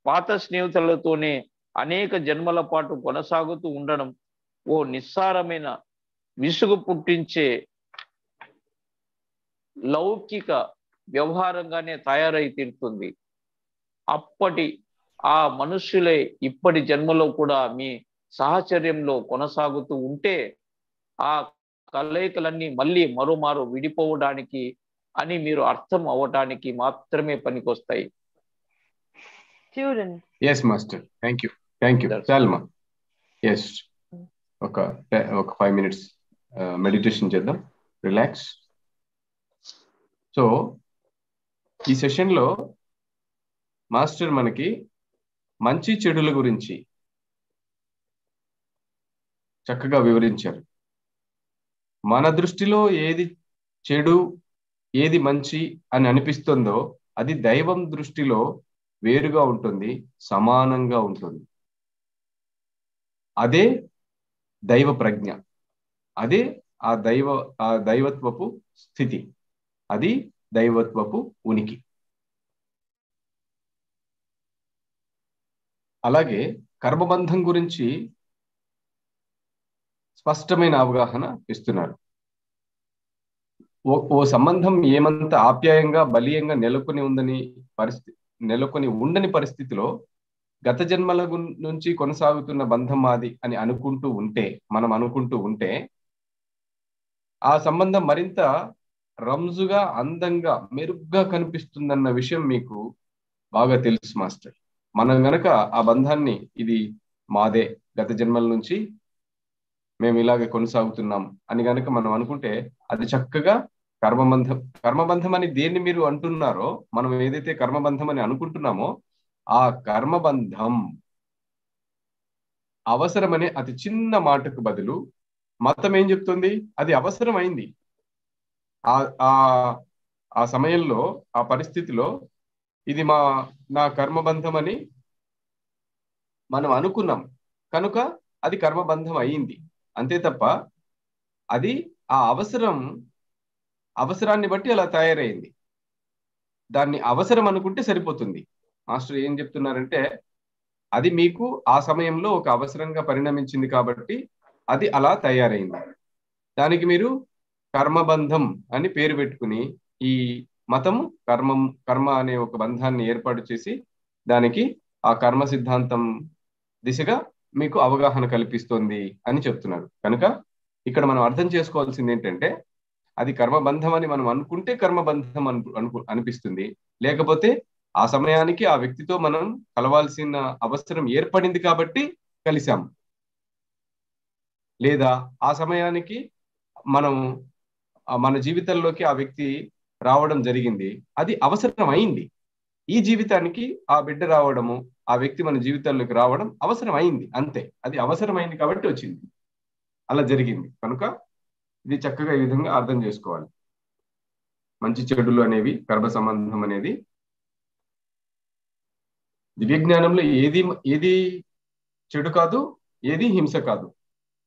పాత స్నేహితులతోనే అనేక జన్మల పాటు కొనసాగుతూ ఉండడం ఓ నిస్సారమైన, విసుగు పుట్టించే లౌకిక వ్యవహారంగానే తయారై తీరుతుంది. అప్పటి ఆ మనుష్యులే ఇప్పటి జన్మలో కూడా మీ సాహచర్యంలో కొనసాగుతూ ఉంటే ఆ కలయికలన్నీ మళ్ళీ మరోమారు విడిపోవడానికి అని మీరు అర్థం అవ్వటానికి మాత్రమే పనికొస్తాయి. Student. Yes, master. Thank you. Salma. Yes. ఒక 5 minutes మెడిటేషన్ చేద్దాం. రిలాక్స్. సో ఈ సెషన్లో మాస్టర్ మనకి మంచి చెడుల గురించి చక్కగా వివరించారు. మన దృష్టిలో ఏది చెడు, ఏది మంచి అని అనిపిస్తుందో అది దైవం దృష్టిలో వేరుగా ఉంటుంది, సమానంగా ఉంటుంది. అదే దైవ ప్రజ్ఞ, అదే ఆ దైవత్వపు స్థితి, అది దైవత్వపు ఉనికి. అలాగే కర్మబంధం గురించి స్పష్టమైన అవగాహన ఇస్తున్నారు. ఓ సంబంధం ఏమంత ఆప్యాయంగా బలీయంగా నెలకొని ఉండని పరిస్థితిలో గత జన్మల నుంచి కొనసాగుతున్న బంధం మాది అని మనం అనుకుంటూ ఉంటే ఆ సంబంధం మరింత రంజుగా, అందంగా, మెరుగ్గా కనిపిస్తుందన్న విషయం మీకు బాగా తెలుసు మాస్టర్. మనం గనక ఆ బంధాన్ని ఇది మాదే, గత జన్మల నుంచి మేము ఇలాగే కొనసాగుతున్నాం అని గనక మనం అనుకుంటే అది చక్కగా కర్మబంధం అని దేన్ని మీరు అంటున్నారో, మనం ఏదైతే కర్మబంధం అని అనుకుంటున్నామో ఆ కర్మబంధం అవసరమనే అతి చిన్న మాటకు బదులు మతం ఏం చెప్తుంది? అది అవసరమైంది. ఆ సమయంలో, ఆ పరిస్థితిలో ఇది నా కర్మబంధం అని మనం అనుకున్నాం కనుక అది కర్మబంధం అయింది. అంతే తప్ప అది ఆ అవసరాన్ని బట్టి అలా తయారైంది. దాన్ని అవసరం అనుకుంటే సరిపోతుంది. మాస్టర్ ఏం చెప్తున్నారంటే అది మీకు ఆ సమయంలో ఒక అవసరంగా పరిణమించింది కాబట్టి అది అలా తయారైంది. దానికి మీరు కర్మబంధం అని పేరు పెట్టుకుని ఈ మతము కర్మ అనే ఒక బంధాన్ని ఏర్పాటు చేసి దానికి ఆ కర్మ సిద్ధాంతం దిశగా మీకు అవగాహన కల్పిస్తోంది అని చెప్తున్నారు. కనుక ఇక్కడ మనం అర్థం చేసుకోవాల్సింది ఏంటంటే అది కర్మబంధం అని మనం అనుకుంటే కర్మబంధం అనిపిస్తుంది. లేకపోతే ఆ సమయానికి ఆ వ్యక్తితో మనం కలవాల్సిన అవసరం ఏర్పడింది కాబట్టి కలిసాం. లేదా ఆ సమయానికి మన జీవితంలోకి ఆ వ్యక్తి రావడం జరిగింది, అది అవసరం అయింది. ఈ జీవితానికి ఆ బిడ్డ రావడము, ఆ వ్యక్తి మన జీవితాల్లోకి రావడం అవసరం అయింది, అంతే. అది అవసరమైంది కాబట్టి వచ్చింది, అలా జరిగింది. కనుక ఇది చక్కగా ఈ విధంగా అర్థం చేసుకోవాలి. మంచి చెడులు అనేవి, కర్మ సంబంధం అనేది దివ్యజ్ఞానంలో ఏది చెడు కాదు, ఏది హింస కాదు.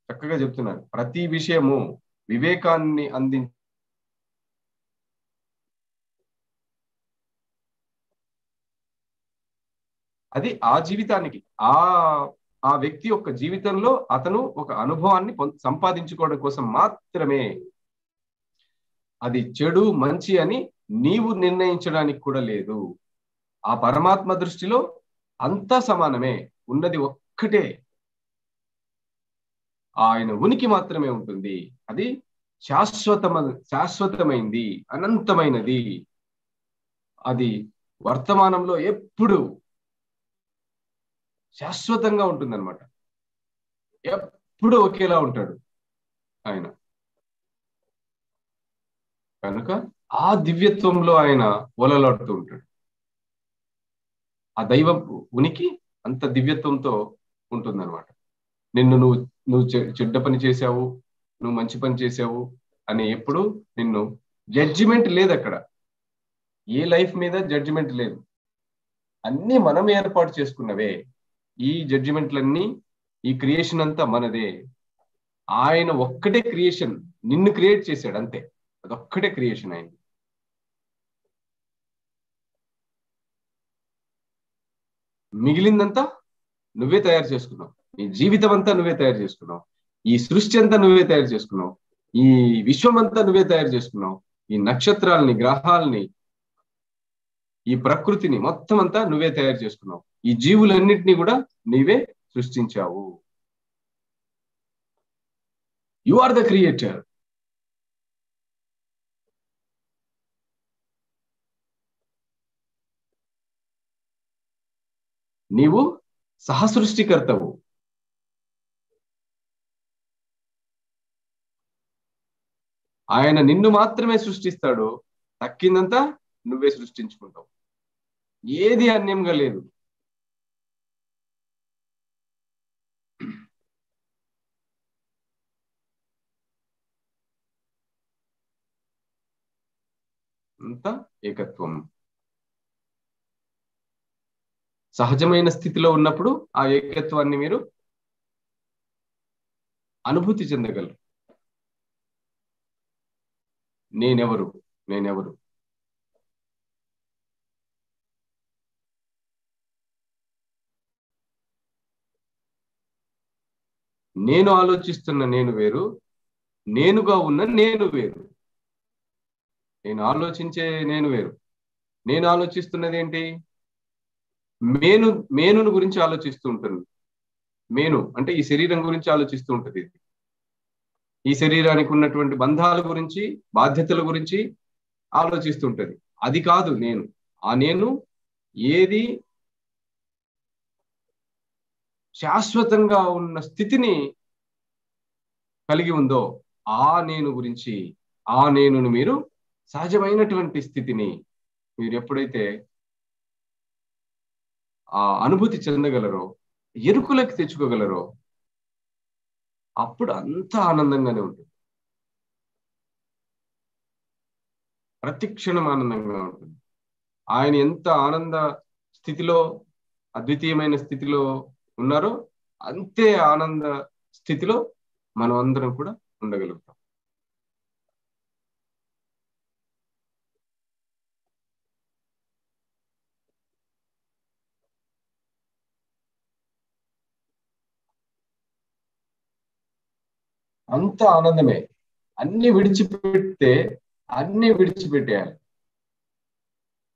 చక్కగా చెప్తున్నారు. ప్రతి విషయము వివేకాన్ని అది ఆ జీవితానికి, ఆ వ్యక్తి యొక్క జీవితంలో అతను ఒక అనుభవాన్ని సంపాదించుకోవడం కోసం మాత్రమే. అది చెడు మంచి అని నీవు నిర్ణయించడానికి కూడా లేదు. ఆ పరమాత్మ దృష్టిలో అంతా సమానమే. ఉన్నది ఒక్క ఒక్కటే, ఆయన ఉనికి మాత్రమే ఉంటుంది. అది శాశ్వతమైంది, అనంతమైనది. అది వర్తమానంలో ఎప్పుడు శాశ్వతంగా ఉంటుందన్నమాట. ఎప్పుడు ఒకేలా ఉంటాడు ఆయన. కనుక ఆ దివ్యత్వంలో ఆయన ఒలలాడుతూ ఉంటాడు. ఆ దైవ ఉనికి అంత దివ్యత్వంతో ఉంటుందన్నమాట. నిన్ను నువ్వు చెడ్డ పని చేశావు, నువ్వు మంచి పని చేశావు అని ఎప్పుడు నిన్ను జడ్జిమెంట్ లేదు అక్కడ. ఏ లైఫ్ మీద జడ్జిమెంట్ లేదు. అన్నీ మనం ఏర్పాటు చేసుకున్నవే. ఈ జడ్జిమెంట్లన్నీ, ఈ క్రియేషన్ అంతా మనదే. ఆయన ఒక్కటే క్రియేషన్, నిన్ను క్రియేట్ చేశాడు అంతే. అదొక్కటే క్రియేషన్ అయింది. మిగిలిందంతా నువ్వే తయారు చేసుకున్నావు. నీ జీవితం అంతా నువ్వే తయారు చేసుకున్నావు. ఈ సృష్టి అంతా నువ్వే తయారు చేసుకున్నావు. ఈ విశ్వం అంతా నువ్వే తయారు చేసుకున్నావు. ఈ నక్షత్రాలని, గ్రహాలని, ఈ ప్రకృతిని మొత్తం అంతా నువ్వే తయారు చేసుకున్నావు. ఈ జీవులన్నింటినీ కూడా నీవే సృష్టించావు. You are the creator. నీవు సహసృష్టికర్తవు. ఆయన నిన్ను మాత్రమే సృష్టిస్తాడు. తక్కిందంతా నువ్వే సృష్టించుకుంటావు. ఏది అన్యంగా లేదు. అంతా ఏకత్వం. సహజమైన స్థితిలో ఉన్నప్పుడు ఆ ఏకత్వాన్ని మీరు అనుభూతి చెందగలరు. నేనెవరు, నేనెవరు, నేను ఆలోచిస్తున్న నేను వేరు, నేనుగా ఉన్న నేను వేరు. నేను ఆలోచించే నేను వేరు. నేను ఆలోచిస్తున్నది ఏంటి? మేనును గురించి ఆలోచిస్తూ ఉంటుంది. మేను అంటే ఈ శరీరం గురించి ఆలోచిస్తూ ఉంటుంది. ఈ శరీరానికి ఉన్నటువంటి బంధాల గురించి, బాధ్యతల గురించి ఆలోచిస్తుంటది. అది కాదు నేను. ఆ నేను ఏది శాశ్వతంగా ఉన్న స్థితిని కలిగి ఉందో ఆ నేను గురించి, ఆ నేనును మీరు సహజమైనటువంటి స్థితిని మీరు ఎప్పుడైతే ఆ అనుభూతి చెందగలరో, ఎరుకులకు తెచ్చుకోగలరో, అప్పుడు అంతా ఆనందంగానే ఉంటుంది. ప్రతి క్షణం ఆనందంగా ఉంటుంది. ఆయన ఎంత ఆనంద స్థితిలో, అద్వితీయమైన స్థితిలో ఉన్నారో అంతే ఆనంద స్థితిలో మనం అందరం కూడా ఉండగలుగుతాం. అంత ఆనందమే. అన్ని విడిచిపెడితే అన్ని విడిచిపెట్టేయాలి.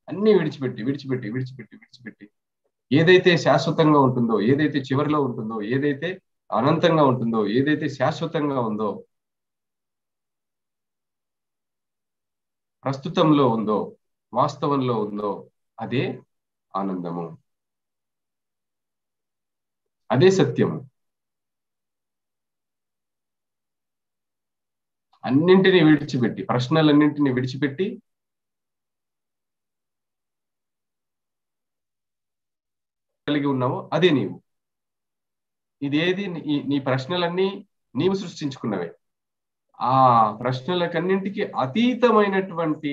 అన్ని విడిచిపెట్టి ఏదైతే శాశ్వతంగా ఉంటుందో, ఏదైతే చివరిలో ఉంటుందో, ఏదైతే అనంతంగా ఉంటుందో, ఏదైతే శాశ్వతంగా ఉందో, ప్రస్తుతంలో ఉందో, వాస్తవంలో ఉందో, అదే ఆనందము, అదే సత్యము. అన్నింటినీ విడిచిపెట్టి, ప్రశ్నలన్నింటినీ విడిచిపెట్టి కలిగి ఉన్నావో అదే నీవు. ఇదేది నీ ప్రశ్నలన్నీ నీవు సృష్టించుకున్నవే. ఆ ప్రశ్నలకన్నింటికి అతీతమైనటువంటి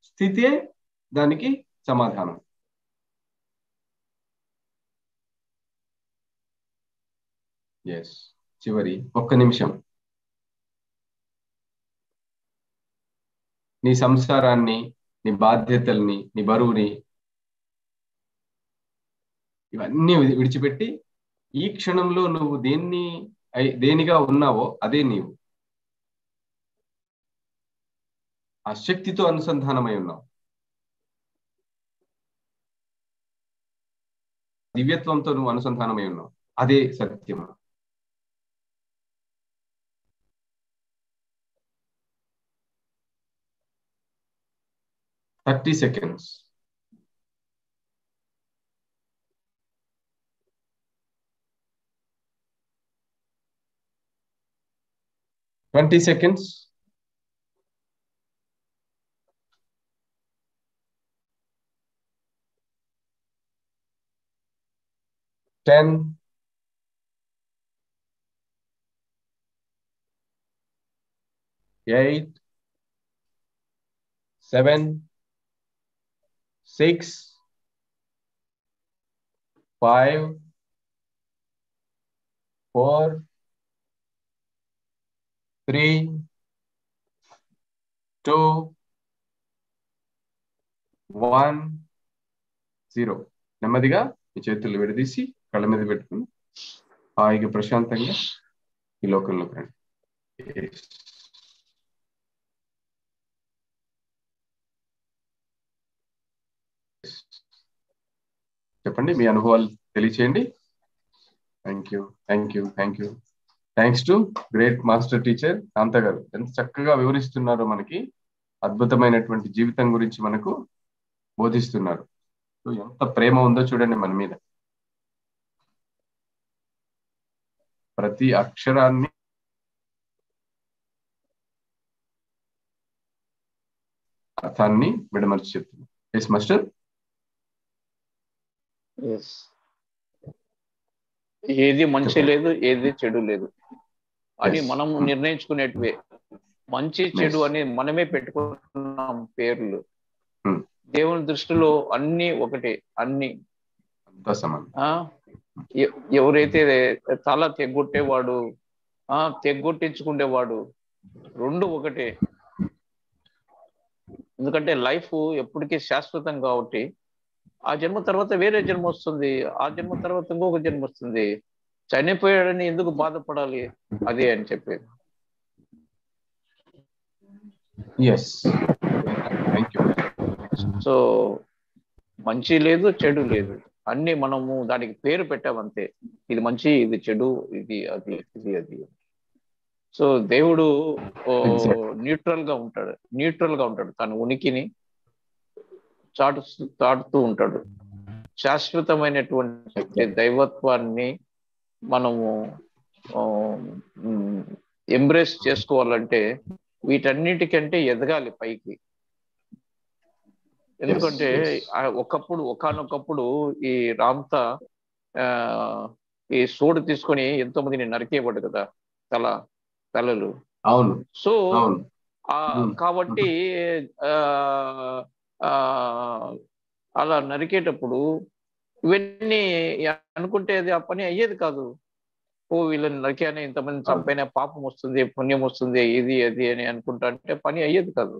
స్థితే దానికి సమాధానం. ఎస్. చివరి ఒక్క నిమిషం. నీ సంసారాన్ని, నీ బాధ్యతల్ని, నీ బరువుని ఇవన్నీ విడిచిపెట్టి ఈ క్షణంలో నువ్వు దేనిగా ఉన్నావో అదే నీవు. ఆ శక్తితో అనుసంధానమై ఉన్నావు. దివ్యత్వంతో నువ్వు అనుసంధానమై ఉన్నావు. అదే సత్యం. Thirty seconds. 20 seconds. 10, 8, 7, 6, 5, 4, 3, 2, 1, 0. నెమ్మదిగా మీ చేతులు విడదీసి కళ్ళ మీద పెట్టుకుని హాయిగా ప్రశాంతంగా ఈ లోకంలోకి రండి. చెప్పండి, మీ అనుభవాలు తెలియచేయండి. Thank you, thank you, thank you. Thanks to great master teacher Ramtha గారు. ఎంత చక్కగా వివరిస్తున్నారో, మనకి అద్భుతమైనటువంటి జీవితం గురించి మనకు బోధిస్తున్నారు. ఎంత ప్రేమ ఉందో చూడండి మన మీద. ప్రతి అక్షరాన్ని అర్థాన్ని విడమర్చి చెప్తున్నారు. Yes master. ఏది మంచి లేదు, ఏది చెడు లేదు అని మనం నిర్ణయించుకునేటివే. మంచి చెడు అని మనమే పెట్టుకున్నాం పేర్లు. దేవుని దృష్టిలో అన్ని ఒకటే, అన్ని ఎవరైతే తల తెగ్గొట్టేవాడు, తెగ్గొట్టించుకునేవాడు, రెండు ఒకటే. ఎందుకంటే లైఫ్ ఎప్పటికీ శాశ్వతం కాబట్టి, ఆ జన్మ తర్వాత వేరే జన్మ వస్తుంది, ఆ జన్మ తర్వాత ఇంకొక జన్మ వస్తుంది. చనిపోయాడని ఎందుకు బాధపడాలి, అదే అని చెప్పేది. సో మంచి లేదు, చెడు లేదు, అన్ని మనము దానికి పేరు పెట్టామంతే. ఇది మంచి, ఇది చెడు, ఇది అది, ఇది అది. సో దేవుడు న్యూట్రల్ గా ఉంటాడు. తన ఉనికిని చాటుతూ ఉంటాడు. శాశ్వతమైనటువంటి దైవత్వాన్ని మనము ఎంబ్రేస్ చేసుకోవాలంటే వీటన్నిటికంటే ఎదగాలి పైకి. ఎందుకంటే ఒకానొకప్పుడు ఈ రామ్తా ఈ సోడు తీసుకొని ఎంతో మందిని నరికేవాడు కదా, తలలు. అవును. సో కాబట్టి అలా నరికేటప్పుడు ఇవన్నీ అనుకుంటే అది ఆ పని అయ్యేది కాదు. వీళ్ళని నరికానే, ఇంతమంది చంపైనా పాపం వస్తుంది, పుణ్యం వస్తుంది, ఇది అది అని అనుకుంటా అంటే పని అయ్యేది కాదు.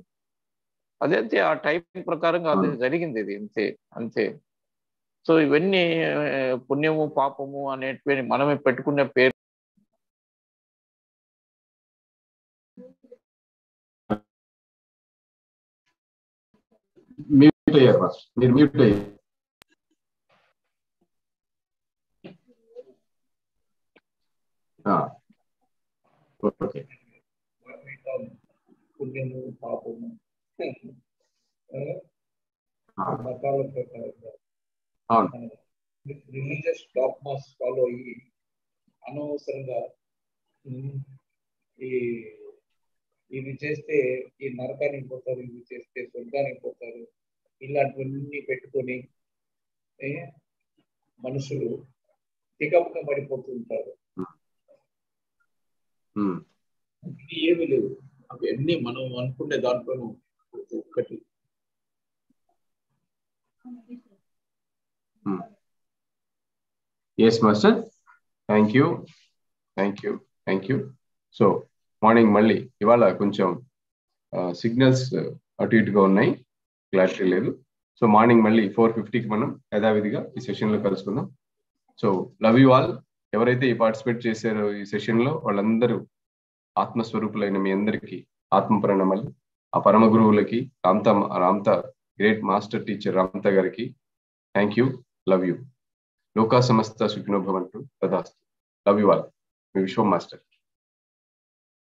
అదంతే, ఆ టైం ప్రకారంగా అది జరిగింది, ఇది అంతే. సో ఇవన్నీ పుణ్యము పాపము అనేటివి మనమే పెట్టుకునే పేరు. మ్యూట్ అయ్యారు మాస్టర్, మీరు మ్యూట్ అయ్యారు. ఓకే. పుణ్యము పాపము మతాల ప్రకారంగా రిలీజియస్ డాగ్మాస్ ఫాలో అయ్యి అనవసరంగా ఇవి చేస్తే ఈ నరకానికి పోతారు, ఇవి చేస్తే స్వర్గానికి పోతారు, ఇలాంటివన్నీ పెట్టుకొని మనుషులు తికమక పడిపోతూ ఉంటారు. ఏమి లేవు, అవన్నీ మనం అనుకునే దాంట్లోనూ ఒక్కటి. Yes master, thank you. So morning మళ్ళీ ఇవాళ కొంచెం సిగ్నల్స్ అటు ఇటుగా ఉన్నాయి, క్లారిటీ లేదు. సో మార్నింగ్ మళ్ళీ 4:50కి మనం యథావిధిగా ఈ సెషన్లో కలుసుకుందాం. So love you all. ఎవరైతే ఈ పార్టిసిపేట్ చేశారో ఈ సెషన్లో వాళ్ళందరూ ఆత్మస్వరూపులైన మీ అందరికీ ఆత్మ ప్రణామాలు. ఆ పరమ గురువులకి, Ramtha great master teacher Ramtha గారికి థ్యాంక్ యూ, లవ్ యూ. లోకా సమస్త సుఖినో భవంతు. తదాస్తు. Love you all. మీ విశ్వం మాస్టర్.